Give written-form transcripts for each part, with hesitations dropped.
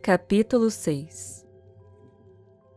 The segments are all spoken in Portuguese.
Capítulo 6.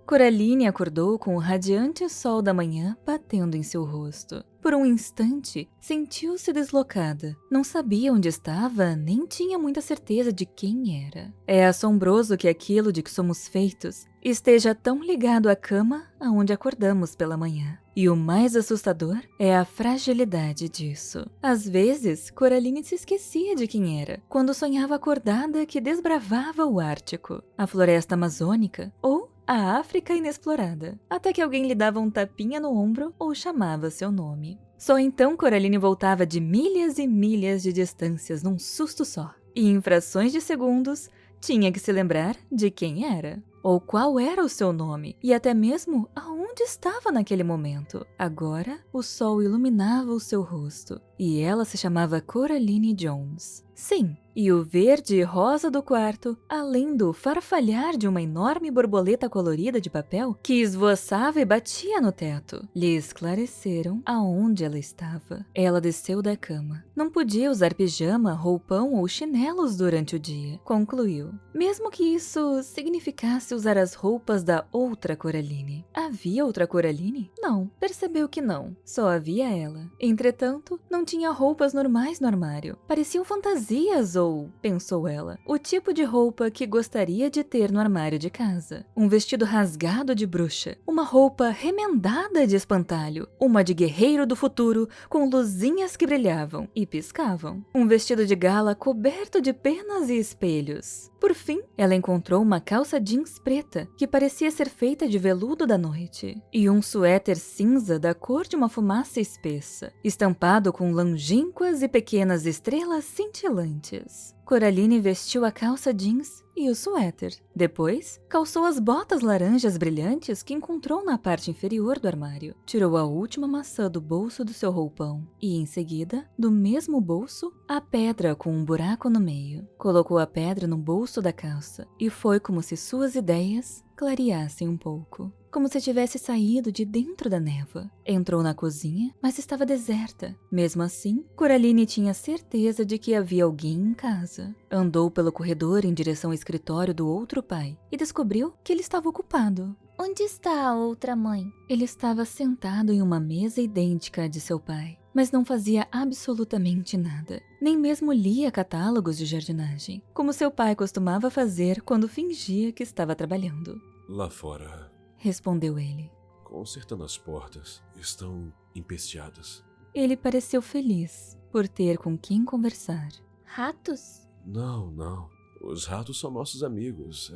Coraline acordou com o radiante sol da manhã batendo em seu rosto. Por um instante, sentiu-se deslocada. Não sabia onde estava, nem tinha muita certeza de quem era. É assombroso que aquilo de que somos feitos esteja tão ligado à cama aonde acordamos pela manhã. E o mais assustador é a fragilidade disso. Às vezes, Coraline se esquecia de quem era, quando sonhava acordada que desbravava o Ártico, a floresta amazônica ou a África inexplorada, até que alguém lhe dava um tapinha no ombro ou chamava seu nome. Só então Coraline voltava de milhas e milhas de distâncias num susto só. E em frações de segundos, tinha que se lembrar de quem era, ou qual era o seu nome, e até mesmo aonde estava naquele momento. Agora, o sol iluminava o seu rosto, e ela se chamava Coraline Jones. Sim, e o verde e rosa do quarto, além do farfalhar de uma enorme borboleta colorida de papel que esvoaçava e batia no teto, lhe esclareceram aonde ela estava. Ela desceu da cama. Não podia usar pijama, roupão ou chinelos durante o dia, concluiu. Mesmo que isso significasse usar as roupas da outra Coraline. Havia outra Coraline? Não, percebeu que não. Só havia ela. Entretanto, não tinha roupas normais no armário. Pareciam fantasias ou, pensou ela, o tipo de roupa que gostaria de ter no armário de casa. Um vestido rasgado de bruxa, uma roupa remendada de espantalho, uma de guerreiro do futuro com luzinhas que brilhavam e piscavam. Um vestido de gala coberto de penas e espelhos. Por fim, ela encontrou uma calça jeans preta, que parecia ser feita de veludo da noite, e um suéter cinza da cor de uma fumaça espessa, estampado com longínquas e pequenas estrelas cintilantes. Coraline vestiu a calça jeans e o suéter. Depois, calçou as botas laranjas brilhantes que encontrou na parte inferior do armário. Tirou a última maçã do bolso do seu roupão e, em seguida, do mesmo bolso, a pedra com um buraco no meio. Colocou a pedra no bolso da calça e foi como se suas ideias clareassem um pouco. Como se tivesse saído de dentro da névoa. Entrou na cozinha, mas estava deserta. Mesmo assim, Coraline tinha certeza de que havia alguém em casa. Andou pelo corredor em direção ao escritório do outro pai e descobriu que ele estava ocupado. Onde está a outra mãe? Ele estava sentado em uma mesa idêntica à de seu pai, mas não fazia absolutamente nada. Nem mesmo lia catálogos de jardinagem, como seu pai costumava fazer quando fingia que estava trabalhando. Lá fora, respondeu ele. Consertando as portas, estão empesteadas. Ele pareceu feliz por ter com quem conversar. Ratos? Não. Os ratos são nossos amigos.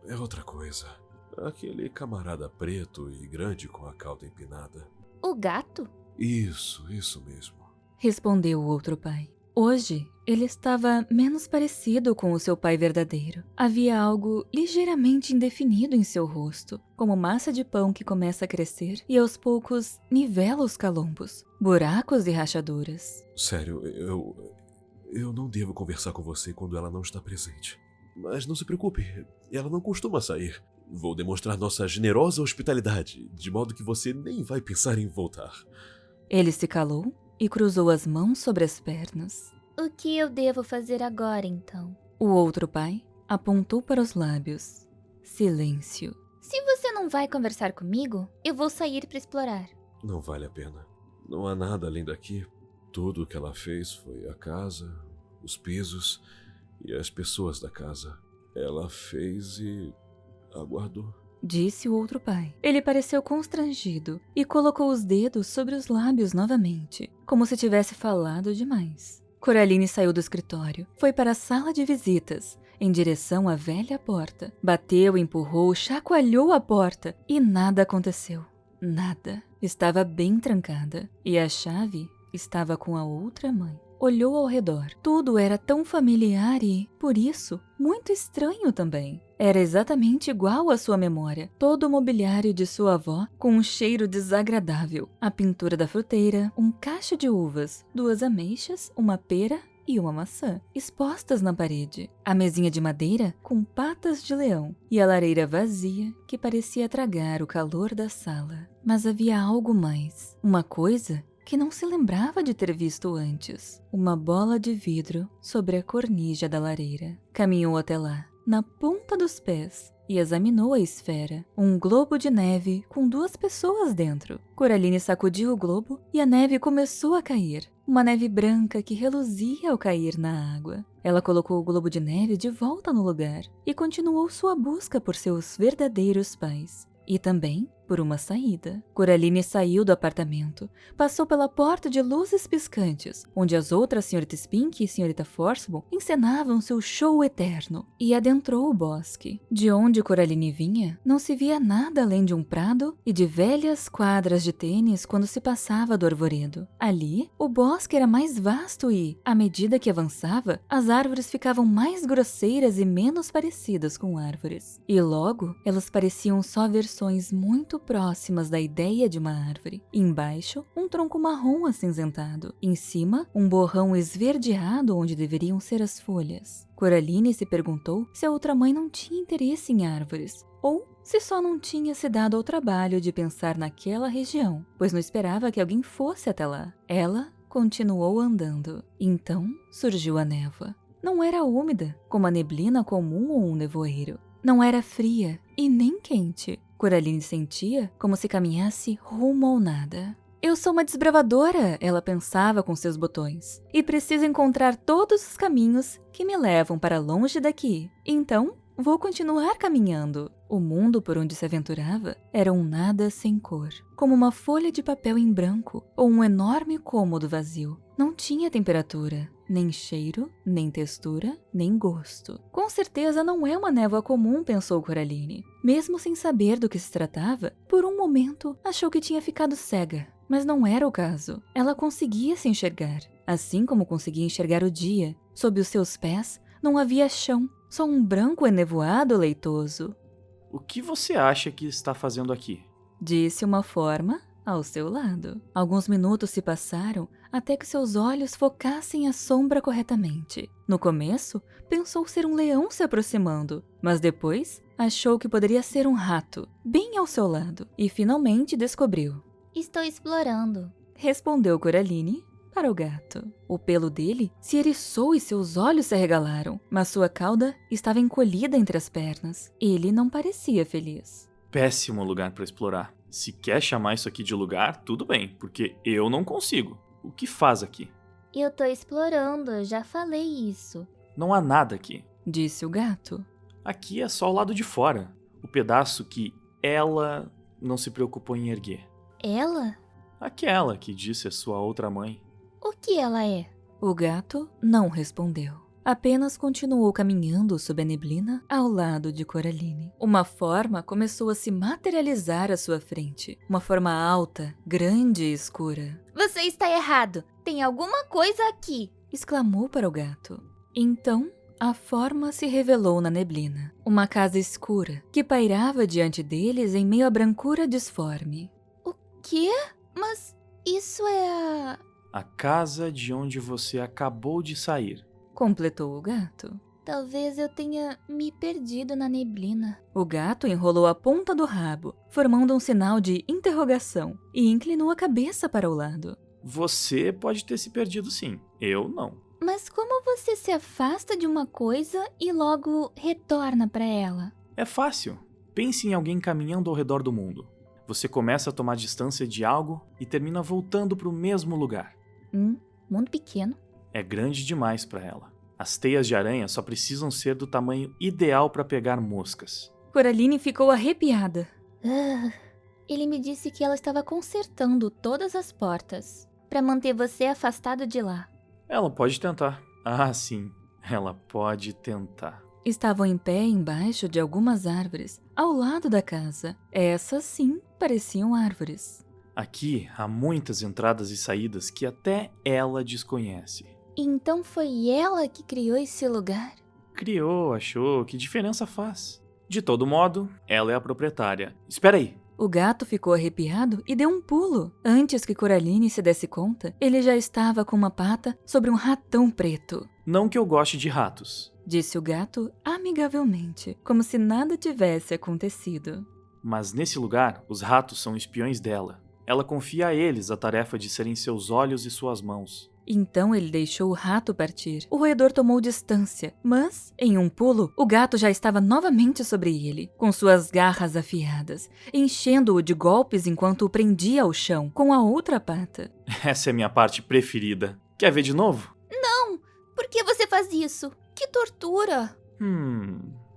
É outra coisa. Aquele camarada preto e grande com a cauda empinada. O gato? Isso mesmo. Respondeu o outro pai. Hoje, ele estava menos parecido com o seu pai verdadeiro. Havia algo ligeiramente indefinido em seu rosto, como massa de pão que começa a crescer e aos poucos nivela os calombos, buracos e rachaduras. Sério, eu não devo conversar com você quando ela não está presente. Mas não se preocupe, ela não costuma sair. Vou demonstrar nossa generosa hospitalidade, de modo que você nem vai pensar em voltar. Ele se calou e cruzou as mãos sobre as pernas. O que eu devo fazer agora, então? O outro pai apontou para os lábios. Silêncio. Se você não vai conversar comigo, eu vou sair para explorar. Não vale a pena. Não há nada além daqui. Tudo o que ela fez foi a casa, os pisos e as pessoas da casa. Ela fez e aguardou. Disse o outro pai. Ele pareceu constrangido e colocou os dedos sobre os lábios novamente, como se tivesse falado demais. Coraline saiu do escritório, foi para a sala de visitas, em direção à velha porta. Bateu, empurrou, chacoalhou a porta e nada aconteceu. Nada. Estava bem trancada e a chave estava com a outra mãe. Olhou ao redor. Tudo era tão familiar e, por isso, muito estranho também. Era exatamente igual à sua memória. Todo o mobiliário de sua avó com um cheiro desagradável. A pintura da fruteira, um cacho de uvas, 2 ameixas, uma pera e uma maçã, expostas na parede. A mesinha de madeira com patas de leão e a lareira vazia que parecia tragar o calor da sala. Mas havia algo mais. Uma coisa que não se lembrava de ter visto antes. Uma bola de vidro sobre a cornija da lareira. Caminhou até lá. na ponta dos pés e examinou a esfera, um globo de neve com 2 pessoas dentro. Coraline sacudiu o globo e a neve começou a cair, uma neve branca que reluzia ao cair na água. Ela colocou o globo de neve de volta no lugar e continuou sua busca por seus verdadeiros pais. E também por uma saída. Coraline saiu do apartamento, passou pela porta de luzes piscantes, onde as outras Srta. Spink e Srta. Forcible encenavam seu show eterno, e adentrou o bosque. De onde Coraline vinha, não se via nada além de um prado e de velhas quadras de tênis quando se passava do arvoredo. Ali, o bosque era mais vasto e, à medida que avançava, as árvores ficavam mais grosseiras e menos parecidas com árvores. E logo, elas pareciam só versões muito próximas da ideia de uma árvore. Embaixo, um tronco marrom acinzentado. Em cima, um borrão esverdeado onde deveriam ser as folhas. Coraline se perguntou se a outra mãe não tinha interesse em árvores, ou se só não tinha se dado ao trabalho de pensar naquela região, pois não esperava que alguém fosse até lá. Ela continuou andando. Então, surgiu a névoa. Não era úmida, como a neblina comum ou um nevoeiro. Não era fria e nem quente. Coraline sentia como se caminhasse rumo ao nada. Eu sou uma desbravadora, ela pensava com seus botões, e preciso encontrar todos os caminhos que me levam para longe daqui. Então, vou continuar caminhando. O mundo por onde se aventurava era um nada sem cor, como uma folha de papel em branco ou um enorme cômodo vazio. Não tinha temperatura, nem cheiro, nem textura, nem gosto. Com certeza não é uma névoa comum, pensou Coraline. Mesmo sem saber do que se tratava, por um momento achou que tinha ficado cega. Mas não era o caso. Ela conseguia se enxergar, assim como conseguia enxergar o dia. Sob os seus pés não havia chão, só um branco enevoado leitoso. O que você acha que está fazendo aqui? Disse uma forma ao seu lado. Alguns minutos se passaram até que seus olhos focassem a sombra corretamente. No começo, pensou ser um leão se aproximando, mas depois achou que poderia ser um rato, bem ao seu lado, e finalmente descobriu. Estou explorando. Respondeu Coraline para o gato. O pelo dele se eriçou e seus olhos se arregalaram, mas sua cauda estava encolhida entre as pernas. Ele não parecia feliz. Péssimo lugar para explorar. Se quer chamar isso aqui de lugar, tudo bem, porque eu não consigo. O que faz aqui? Eu tô explorando, eu já falei isso. Não há nada aqui. Disse o gato. Aqui é só o lado de fora. O pedaço que ela não se preocupou em erguer. Ela? Aquela que disse a sua outra mãe. O que ela é? O gato não respondeu. Apenas continuou caminhando sob a neblina ao lado de Coraline. Uma forma começou a se materializar à sua frente. Uma forma alta, grande e escura. Você está errado. Tem alguma coisa aqui. Exclamou para o gato. Então, a forma se revelou na neblina. Uma casa escura que pairava diante deles em meio à brancura disforme. O quê? Mas isso é A casa de onde você acabou de sair. Completou o gato. Talvez eu tenha me perdido na neblina. O gato enrolou a ponta do rabo, formando um sinal de interrogação, e inclinou a cabeça para o lado. Você pode ter se perdido sim, eu não. Mas como você se afasta de uma coisa e logo retorna para ela? É fácil. Pense em alguém caminhando ao redor do mundo. Você começa a tomar distância de algo e termina voltando para o mesmo lugar. Mundo pequeno. É grande demais para ela. As teias de aranha só precisam ser do tamanho ideal para pegar moscas. Coraline ficou arrepiada. Ele me disse que ela estava consertando todas as portas para manter você afastado de lá. Ela pode tentar. Ah, sim. Ela pode tentar. Estavam em pé embaixo de algumas árvores, ao lado da casa. Essas, sim, pareciam árvores. Aqui há muitas entradas e saídas que até ela desconhece. Então foi ela que criou esse lugar? Criou, achou, que diferença faz? De todo modo, ela é a proprietária. Espera aí. O gato ficou arrepiado e deu um pulo. Antes que Coraline se desse conta, ele já estava com uma pata sobre um ratão preto. Não que eu goste de ratos, Disse o gato amigavelmente, como se nada tivesse acontecido. mas nesse lugar, os ratos são espiões dela. Ela confia a eles a tarefa de serem seus olhos e suas mãos. Então ele deixou o rato partir. O roedor tomou distância, mas, em um pulo, o gato já estava novamente sobre ele, com suas garras afiadas, enchendo-o de golpes enquanto o prendia ao chão com a outra pata. Essa é a minha parte preferida. Quer ver de novo? Por que você faz isso? Que tortura!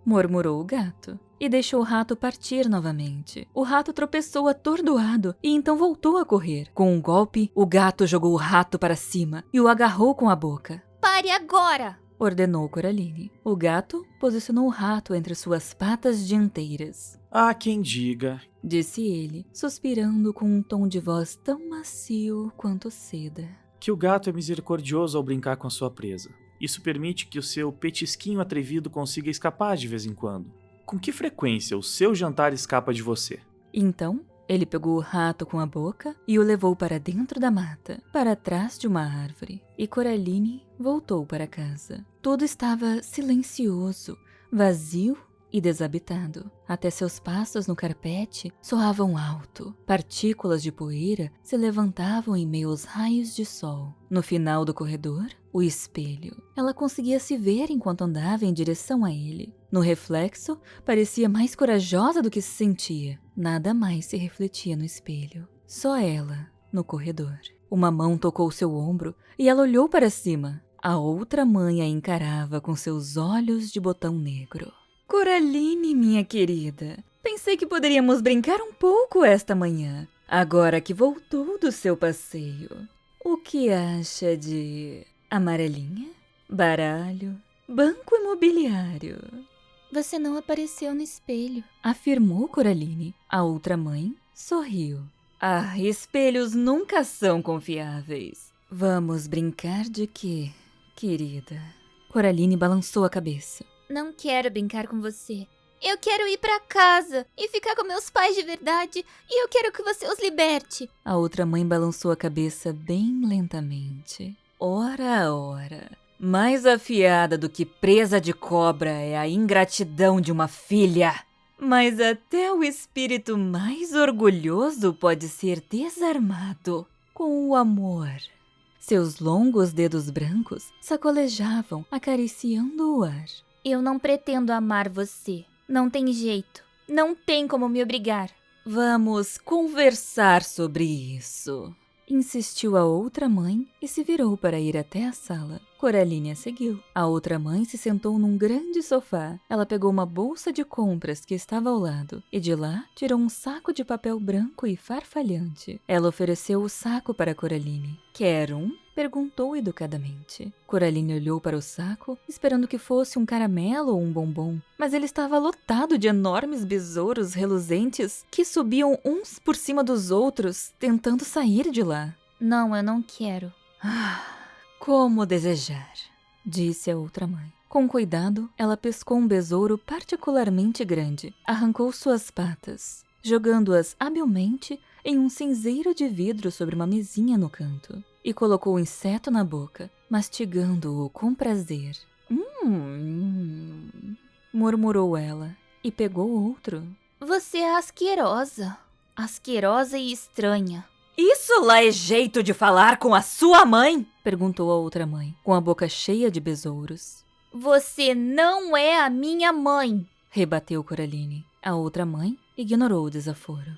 Murmurou o gato e deixou o rato partir novamente. O rato tropeçou atordoado e então voltou a correr. Com um golpe, o gato jogou o rato para cima e o agarrou com a boca. Pare agora! Ordenou Coraline. O gato posicionou o rato entre suas patas dianteiras. Há quem diga. Disse ele, suspirando com um tom de voz tão macio quanto seda. Que o gato é misericordioso ao brincar com a sua presa. Isso permite que o seu petisquinho atrevido consiga escapar de vez em quando. Com que frequência o seu jantar escapa de você? Então, ele pegou o rato com a boca e o levou para dentro da mata, para trás de uma árvore. E Coraline voltou para casa. Tudo estava silencioso, vazio e desabitado. Até seus passos no carpete soavam alto. Partículas de poeira se levantavam em meio aos raios de sol. No final do corredor, o espelho. Ela conseguia se ver enquanto andava em direção a ele. No reflexo, parecia mais corajosa do que se sentia. Nada mais se refletia no espelho. Só ela, no corredor. Uma mão tocou seu ombro e ela olhou para cima. A outra mãe a encarava com seus olhos de botão negro. Coraline, minha querida, pensei que poderíamos brincar um pouco esta manhã, agora que voltou do seu passeio. O que acha de amarelinha, baralho, banco imobiliário? Você não apareceu no espelho. Afirmou Coraline. A outra mãe sorriu. Ah, espelhos nunca são confiáveis. Vamos brincar de quê, querida? Coraline balançou a cabeça. Não quero brincar com você. Eu quero ir pra casa e ficar com meus pais de verdade e eu quero que você os liberte. A outra mãe balançou a cabeça bem lentamente. Ora, ora. Mais afiada do que presa de cobra é a ingratidão de uma filha. Mas até o espírito mais orgulhoso pode ser desarmado com o amor. Seus longos dedos brancos sacolejavam, acariciando o ar. Eu não pretendo amar você. Não tem jeito. Não tem como me obrigar. Vamos conversar sobre isso. Insistiu a outra mãe e se virou para ir até a sala. Coraline a seguiu. A outra mãe se sentou num grande sofá. Ela pegou uma bolsa de compras que estava ao lado e de lá tirou um saco de papel branco e farfalhante. Ela ofereceu o saco para Coraline. Quer um? Perguntou educadamente. Coraline olhou para o saco, esperando que fosse um caramelo ou um bombom, mas ele estava lotado de enormes besouros reluzentes que subiam uns por cima dos outros, tentando sair de lá. Não, eu não quero. Como desejar, disse a outra mãe. Com cuidado, ela pescou um besouro particularmente grande, arrancou suas patas, jogando-as habilmente em um cinzeiro de vidro sobre uma mesinha no canto, e colocou o inseto na boca, mastigando-o com prazer. Murmurou ela, e pegou outro. Você é asquerosa. Asquerosa e estranha. Isso lá é jeito de falar com a sua mãe? Perguntou a outra mãe, com a boca cheia de besouros. Você não é a minha mãe, rebateu Coraline. A outra mãe ignorou o desaforo.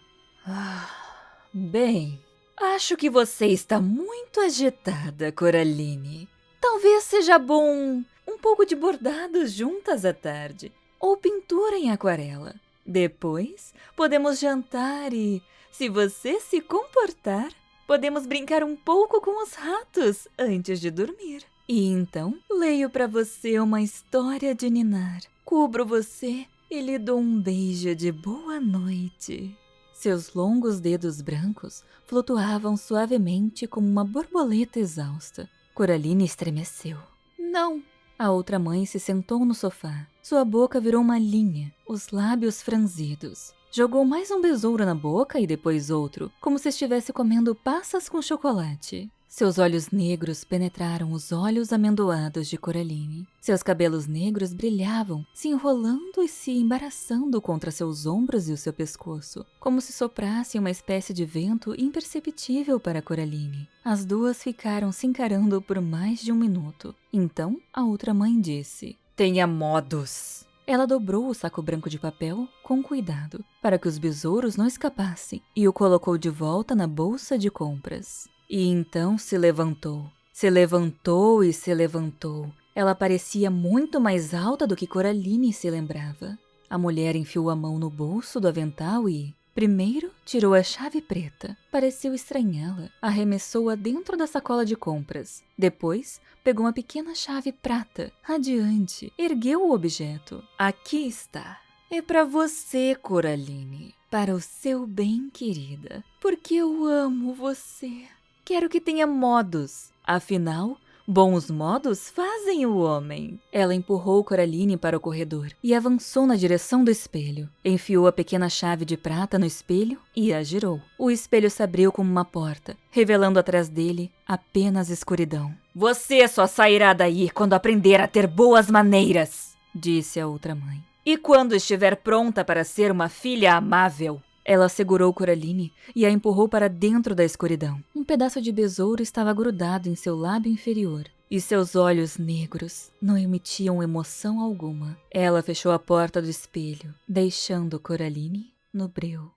Bem, acho que você está muito agitada, Coraline. Talvez seja bom um pouco de bordado juntas à tarde, ou pintura em aquarela. Depois, podemos jantar e, se você se comportar, podemos brincar um pouco com os ratos antes de dormir. E então, leio para você uma história de ninar. Cubro você e lhe dou um beijo de boa noite. Seus longos dedos brancos flutuavam suavemente como uma borboleta exausta. Coraline estremeceu. Não! A outra mãe se sentou no sofá. Sua boca virou uma linha, os lábios franzidos. Jogou mais um besouro na boca e depois outro, como se estivesse comendo passas com chocolate. Seus olhos negros penetraram os olhos amendoados de Coraline. Seus cabelos negros brilhavam, se enrolando e se embaraçando contra seus ombros e o seu pescoço, como se soprassem uma espécie de vento imperceptível para Coraline. As duas ficaram se encarando por mais de 1 minuto. Então, a outra mãe disse: "Tenha modos." Ela dobrou o saco branco de papel com cuidado, para que os besouros não escapassem, e o colocou de volta na bolsa de compras. E então se levantou. Se levantou e se levantou. Ela parecia muito mais alta do que Coraline se lembrava. A mulher enfiou a mão no bolso do avental e, primeiro, tirou a chave preta. Pareceu estranhá-la. Arremessou-a dentro da sacola de compras. Depois, pegou uma pequena chave prata. Radiante, ergueu o objeto. "Aqui está. É para você, Coraline. Para o seu bem, querida. Porque eu amo você. Quero que tenha modos. Afinal, bons modos fazem o homem." Ela empurrou Coraline para o corredor e avançou na direção do espelho. Enfiou a pequena chave de prata no espelho e a girou. O espelho se abriu como uma porta, revelando atrás dele apenas escuridão. "Você só sairá daí quando aprender a ter boas maneiras", disse a outra mãe. "E quando estiver pronta para ser uma filha amável." Ela segurou Coraline e a empurrou para dentro da escuridão. Um pedaço de besouro estava grudado em seu lábio inferior, e seus olhos negros não emitiam emoção alguma. Ela fechou a porta do espelho, deixando Coraline no breu.